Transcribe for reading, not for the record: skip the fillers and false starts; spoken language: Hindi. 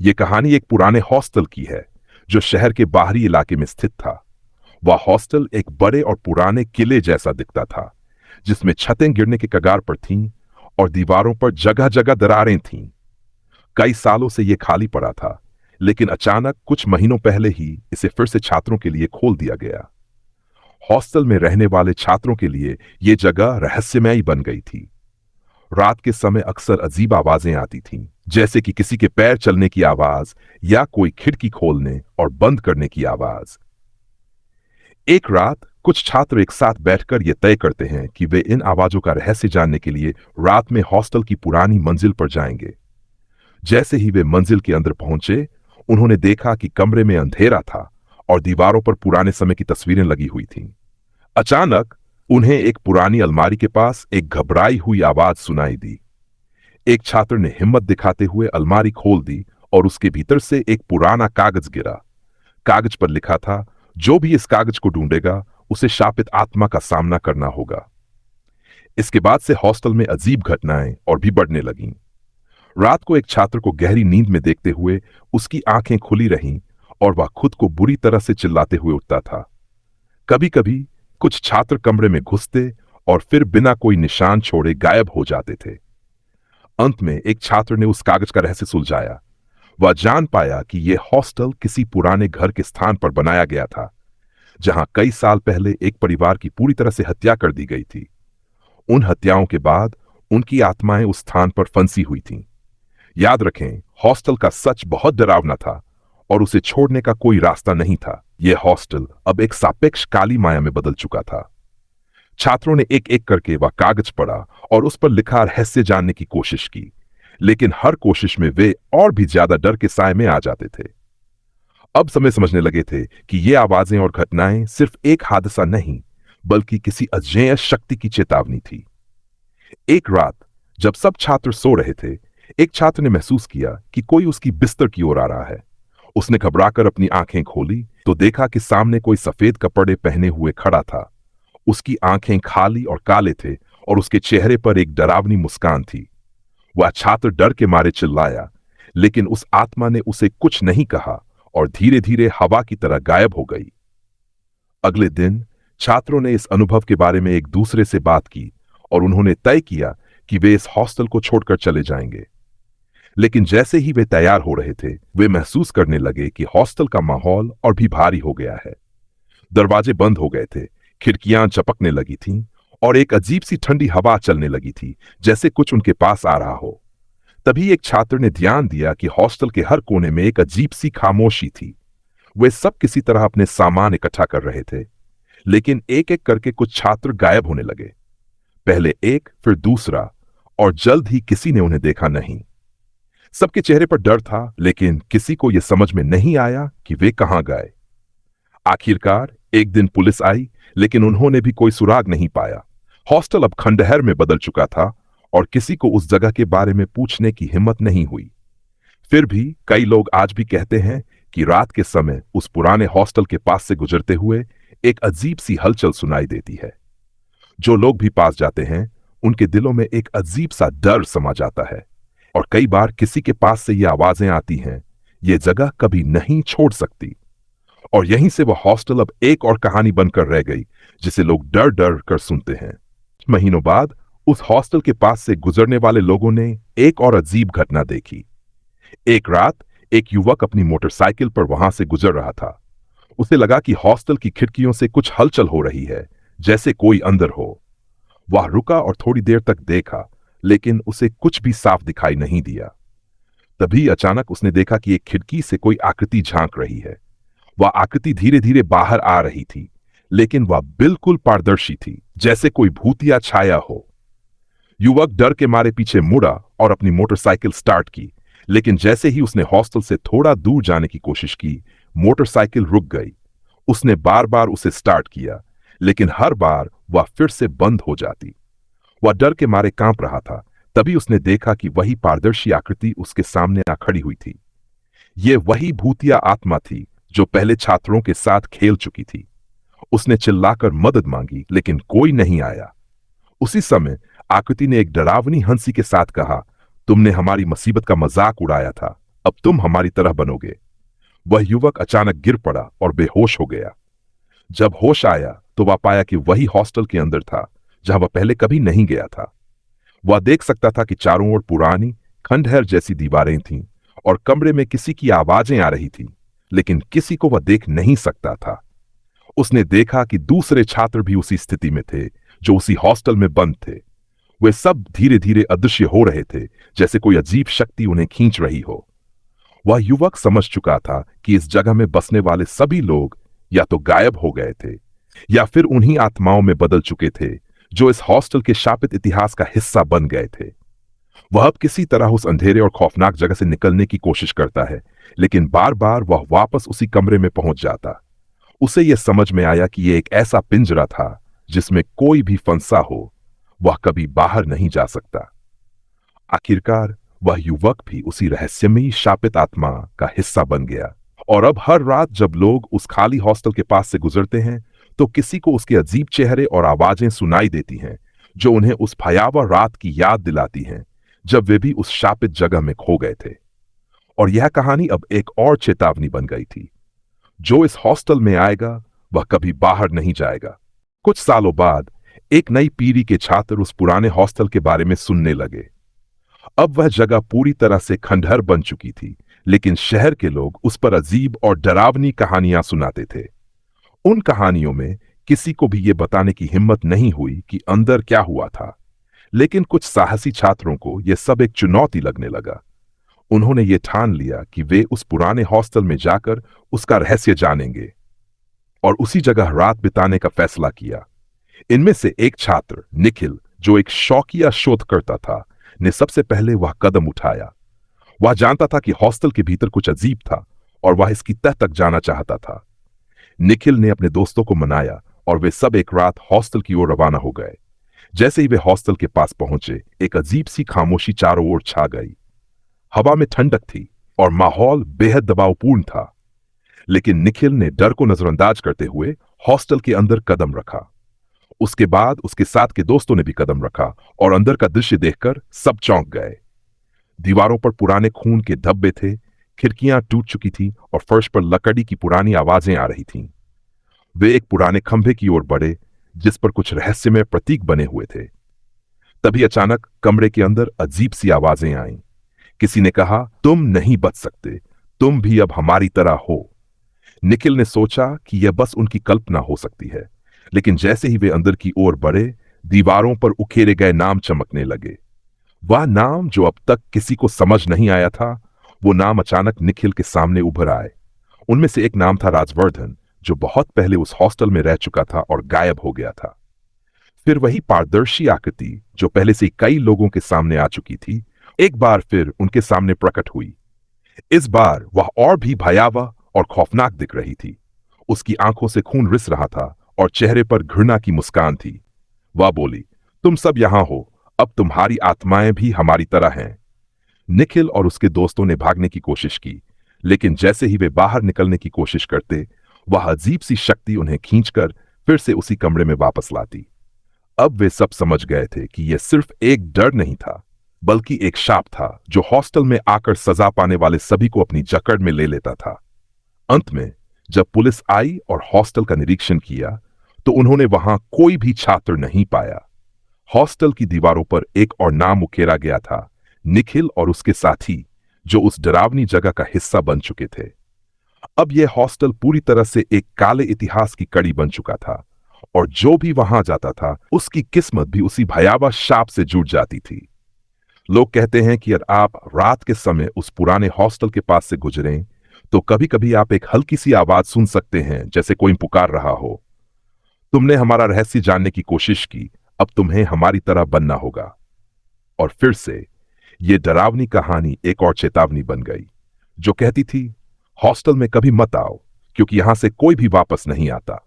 ये कहानी एक पुराने हॉस्टल की है जो शहर के बाहरी इलाके में स्थित था। वह हॉस्टल एक बड़े और पुराने किले जैसा दिखता था, जिसमें छतें गिरने के कगार पर थीं और दीवारों पर जगह जगह दरारें थीं। कई सालों से यह खाली पड़ा था, लेकिन अचानक कुछ महीनों पहले ही इसे फिर से छात्रों के लिए खोल दिया गया। हॉस्टल में रहने वाले छात्रों के लिए यह जगह रहस्यमयी बन गई थी। रात के समय अक्सर अजीब आवाजें आती थीं, जैसे कि किसी के पैर चलने की आवाज या कोई खिड़की खोलने और बंद करने की आवाज। एक रात कुछ छात्र एक साथ बैठकर यह तय करते हैं कि वे इन आवाजों का रहस्य जानने के लिए रात में हॉस्टल की पुरानी मंजिल पर जाएंगे। जैसे ही वे मंजिल के अंदर पहुंचे, उन्होंने देखा कि कमरे में अंधेरा था और दीवारों पर पुराने समय की तस्वीरें लगी हुई थीं। अचानक उन्हें एक पुरानी अलमारी के पास एक घबराई हुई आवाज सुनाई दी। एक छात्र ने हिम्मत दिखाते हुए अलमारी खोल दी और उसके भीतर से एक पुराना कागज गिरा। कागज पर लिखा था, जो भी इस कागज को ढूंढेगा उसे शापित आत्मा का सामना करना होगा। इसके बाद से हॉस्टल में अजीब घटनाएं और भी बढ़ने लगीं। रात को एक छात्र को गहरी नींद में देखते हुए उसकी आंखें खुली रहीं और वह खुद को बुरी तरह से चिल्लाते हुए उठता था। कभी कभी कुछ छात्र कमरे में घुसते और फिर बिना कोई निशान छोड़े गायब हो जाते थे। अंत में एक छात्र ने उस कागज का रहस्य सुलझाया। वह जान पाया कि यह हॉस्टल किसी पुराने घर के स्थान पर बनाया गया था, जहां कई साल पहले एक परिवार की पूरी तरह से हत्या कर दी गई थी। उन हत्याओं के बाद उनकी आत्माएं उस स्थान पर फंसी हुई थीं। याद रखें, हॉस्टल का सच बहुत डरावना था और उसे छोड़ने का कोई रास्ता नहीं था। यह हॉस्टल अब एक सापेक्ष काली माया में बदल चुका था। छात्रों ने एक एक करके वह कागज पढ़ा और उस पर लिखा रहस्य जानने की कोशिश की, लेकिन हर कोशिश में वे और भी ज्यादा डर के साए में आ जाते थे। अब समझने लगे थे कि ये आवाजें और घटनाएं सिर्फ एक हादसा नहीं, बल्कि किसी अजेय शक्ति की चेतावनी थी। एक रात जब सब छात्र सो रहे थे, एक छात्र ने महसूस किया कि कोई उसकी बिस्तर की ओर आ रहा है। उसने घबराकर अपनी आंखें खोली तो देखा कि सामने कोई सफेद कपड़े पहने हुए खड़ा था। उसकी आंखें खाली और काले थे और उसके चेहरे पर एक डरावनी मुस्कान थी। वह छात्र डर के मारे चिल्लाया, लेकिन उस आत्मा ने उसे कुछ नहीं कहा और धीरे धीरे हवा की तरह गायब हो गई। अगले दिन छात्रों ने इस अनुभव के बारे में एक दूसरे से बात की और उन्होंने तय किया कि वे इस हॉस्टल को छोड़कर चले जाएंगे। लेकिन जैसे ही वे तैयार हो रहे थे, वे महसूस करने लगे कि हॉस्टल का माहौल और भी भारी हो गया है। दरवाजे बंद हो गए थे, खिड़कियां चपकने लगी थीं और एक अजीब सी ठंडी हवा चलने लगी थी, जैसे कुछ उनके पास आ रहा हो। तभी एक छात्र ने ध्यान दिया कि हॉस्टल के हर कोने में एक अजीब सी खामोशी थी। वे सब किसी तरह अपने सामान इकट्ठा कर रहे थे, लेकिन एक एक करके कुछ छात्र गायब होने लगे। पहले एक, फिर दूसरा, और जल्द ही किसी ने उन्हें देखा नहीं। सबके चेहरे पर डर था, लेकिन किसी को यह समझ में नहीं आया कि वे कहां गए। आखिरकार एक दिन पुलिस आई, लेकिन उन्होंने भी कोई सुराग नहीं पाया। हॉस्टल अब खंडहर में बदल चुका था और किसी को उस जगह के बारे में पूछने की हिम्मत नहीं हुई। फिर भी कई लोग आज भी कहते हैं कि रात के समय उस पुराने हॉस्टल के पास से गुजरते हुए एक अजीब सी हलचल सुनाई देती है। जो लोग भी पास जाते हैं, उनके दिलों में एक अजीब सा डर समा जाता है और कई बार किसी के पास से ये आवाजें आती हैं, ये जगह कभी नहीं छोड़ सकती। और यहीं से वह हॉस्टल अब एक और कहानी बनकर रह गई, जिसे लोग डर डर कर सुनते हैं। महीनों बाद उस हॉस्टल के पास से गुजरने वाले लोगों ने एक और अजीब घटना देखी। एक रात एक युवक अपनी मोटरसाइकिल पर वहां से गुजर रहा था। उसे लगा कि हॉस्टल की खिड़कियों से कुछ हलचल हो रही है, जैसे कोई अंदर हो। वह रुका और थोड़ी देर तक देखा, लेकिन उसे कुछ भी साफ दिखाई नहीं दिया। तभी अचानक उसने देखा कि एक खिड़की से कोई आकृति झांक रही है। वह आकृति धीरे धीरे बाहर आ रही थी, लेकिन वह बिल्कुल पारदर्शी थी, जैसे कोई भूतिया छाया हो। युवक डर के मारे पीछे मुड़ा और अपनी मोटरसाइकिल स्टार्ट की, लेकिन जैसे ही उसने हॉस्टल से थोड़ा दूर जाने की कोशिश की, मोटरसाइकिल रुक गई। उसने बार बार उसे स्टार्ट किया, लेकिन हर बार वह फिर से बंद हो जाती। वह डर के मारे कांप रहा था। तभी उसने देखा कि वही पारदर्शी आकृति उसके सामने आ खड़ी हुई थी। यह वही भूतिया आत्मा थी जो पहले छात्रों के साथ खेल चुकी थी। उसने चिल्लाकर मदद मांगी, लेकिन कोई नहीं आया। उसी समय आकृति ने एक डरावनी हंसी के साथ कहा, तुमने हमारी मुसीबत का मजाक उड़ाया था, अब तुम हमारी तरह बनोगे। वह युवक अचानक गिर पड़ा और बेहोश हो गया। जब होश आया तो वह पाया कि वही हॉस्टल के अंदर था जहां वह पहले कभी नहीं गया था। वह देख सकता था कि चारों ओर पुरानी खंडहर जैसी दीवारें थीं और कमरे में किसी की आवाजें आ रही थीं, लेकिन किसी को वह देख नहीं सकता था। उसने देखा कि दूसरे छात्र भी उसी स्थिति में थे जो उसी हॉस्टल में बंद थे। वे सब धीरे धीरे अदृश्य हो रहे थे, जैसे कोई अजीब शक्ति उन्हें खींच रही हो। वह युवक समझ चुका था कि इस जगह में बसने वाले सभी लोग या तो गायब हो गए थे या फिर उन्हीं आत्माओं में बदल चुके थे जो इस हॉस्टल के शापित इतिहास का हिस्सा बन गए थे। वह अब किसी तरह उस अंधेरे और खौफनाक जगह से निकलने की कोशिश करता है, लेकिन बार बार वह वापस उसी कमरे में पहुंच जाता। उसे यह समझ में आया कि यह एक ऐसा पिंजरा था जिसमें कोई भी फंसा हो, वह कभी बाहर नहीं जा सकता। आखिरकार वह युवक भी उसी रहस्यमयी शापित आत्मा का हिस्सा बन गया और अब हर रात जब लोग उस खाली हॉस्टल के पास से गुजरते हैं तो किसी को उसके अजीब चेहरे और आवाजें सुनाई देती हैं जो उन्हें उस भयावह रात की याद दिलाती हैं जब वे भी उस शापित जगह में खो गए थे। और यह कहानी अब एक और चेतावनी बन गई थी। जो इस हॉस्टल में आएगा वह कभी बाहर नहीं जाएगा। कुछ सालों बाद एक नई पीढ़ी के छात्र उस पुराने हॉस्टल के बारे में सुनने लगे। अब वह जगह पूरी तरह से खंडहर बन चुकी थी, लेकिन शहर के लोग उस पर अजीब और डरावनी कहानियां सुनाते थे। उन कहानियों में किसी को भी यह बताने की हिम्मत नहीं हुई कि अंदर क्या हुआ था, लेकिन कुछ साहसी छात्रों को यह सब एक चुनौती लगने लगा। उन्होंने ये ठान लिया कि वे उस पुराने हॉस्टल में जाकर उसका रहस्य जानेंगे और उसी जगह रात बिताने का फैसला किया। इनमें से एक छात्र निखिल, जो एक शौकिया शोधकर्ता था, ने सबसे पहले वह कदम उठाया। वह जानता था कि हॉस्टल के भीतर कुछ अजीब था और वह इसकी तह तक जाना चाहता था। निखिल ने अपने दोस्तों को मनाया और वे सब एक रात हॉस्टल की ओर रवाना हो गए। जैसे ही वे हॉस्टल के पास पहुंचे, एक अजीब सी खामोशी चारों ओर छा गई। हवा में ठंडक थी और माहौल बेहद दबावपूर्ण था, लेकिन निखिल ने डर को नजरअंदाज करते हुए हॉस्टल के अंदर कदम रखा। उसके बाद उसके साथ के दोस्तों ने भी कदम रखा और अंदर का दृश्य देखकर सब चौंक गए। दीवारों पर पुराने खून के धब्बे थे, खिड़कियां टूट चुकी थीं और फर्श पर लकड़ी की पुरानी आवाजें आ रही थीं। वे एक पुराने खंभे की ओर बढ़े जिस पर कुछ रहस्यमय प्रतीक बने हुए थे। तभी अचानक कमरे के अंदर अजीब सी आवाजें आईं। किसी ने कहा, तुम नहीं बच सकते, तुम भी अब हमारी तरह हो। निखिल ने सोचा कि यह बस उनकी कल्पना हो सकती है, लेकिन जैसे ही वे अंदर की ओर बढ़े, दीवारों पर उकेरे गए नाम चमकने लगे। वह नाम जो अब तक किसी को समझ नहीं आया था, वो नाम अचानक निखिल के सामने उभर आए। उनमें से एक नाम था राजवर्धन, जो बहुत पहले उस हॉस्टल में रह चुका था और गायब हो गया था। फिर वही पारदर्शी आकृति जो पहले से कई लोगों के सामने आ चुकी थी, एक बार फिर उनके सामने प्रकट हुई। इस बार वह और भी भयावह और खौफनाक दिख रही थी। उसकी आंखों से खून रिस रहा था और चेहरे पर घृणा की मुस्कान थी। वह बोली, तुम सब यहां हो, अब तुम्हारी आत्माएं भी हमारी तरह हैं। निखिल और उसके दोस्तों ने भागने की कोशिश की, लेकिन जैसे ही वे बाहर निकलने की कोशिश करते, वह अजीब सी शक्ति उन्हें खींचकर फिर से उसी कमरे में वापस लाती। अब वे सब समझ गए थे कि यह सिर्फ एक डर नहीं था, बल्कि एक शाप था जो हॉस्टल में आकर सजा पाने वाले सभी को अपनी जकड़ में ले लेता था। अंत में जब पुलिस आई और हॉस्टल का निरीक्षण किया, तो उन्होंने वहां कोई भी छात्र नहीं पाया। हॉस्टल की दीवारों पर एक और नाम उकेरा गया था, निखिल और उसके साथी, जो उस डरावनी जगह का हिस्सा बन चुके थे। अब यह हॉस्टल पूरी तरह से एक काले इतिहास की कड़ी बन चुका था और जो भी वहां जाता था उसकी किस्मत भी उसी भयावह शाप से जुड़ जाती थी। लोग कहते हैं कि अगर आप रात के समय उस पुराने हॉस्टल के पास से गुजरें तो कभी कभी आप एक हल्की सी आवाज सुन सकते हैं, जैसे कोई पुकार रहा हो। तुमने हमारा रहस्य जानने की कोशिश की, अब तुम्हें हमारी तरह बनना होगा। और फिर से यह डरावनी कहानी एक और चेतावनी बन गई, जो कहती थी, हॉस्टल में कभी मत आओ, क्योंकि यहां से कोई भी वापस नहीं आता।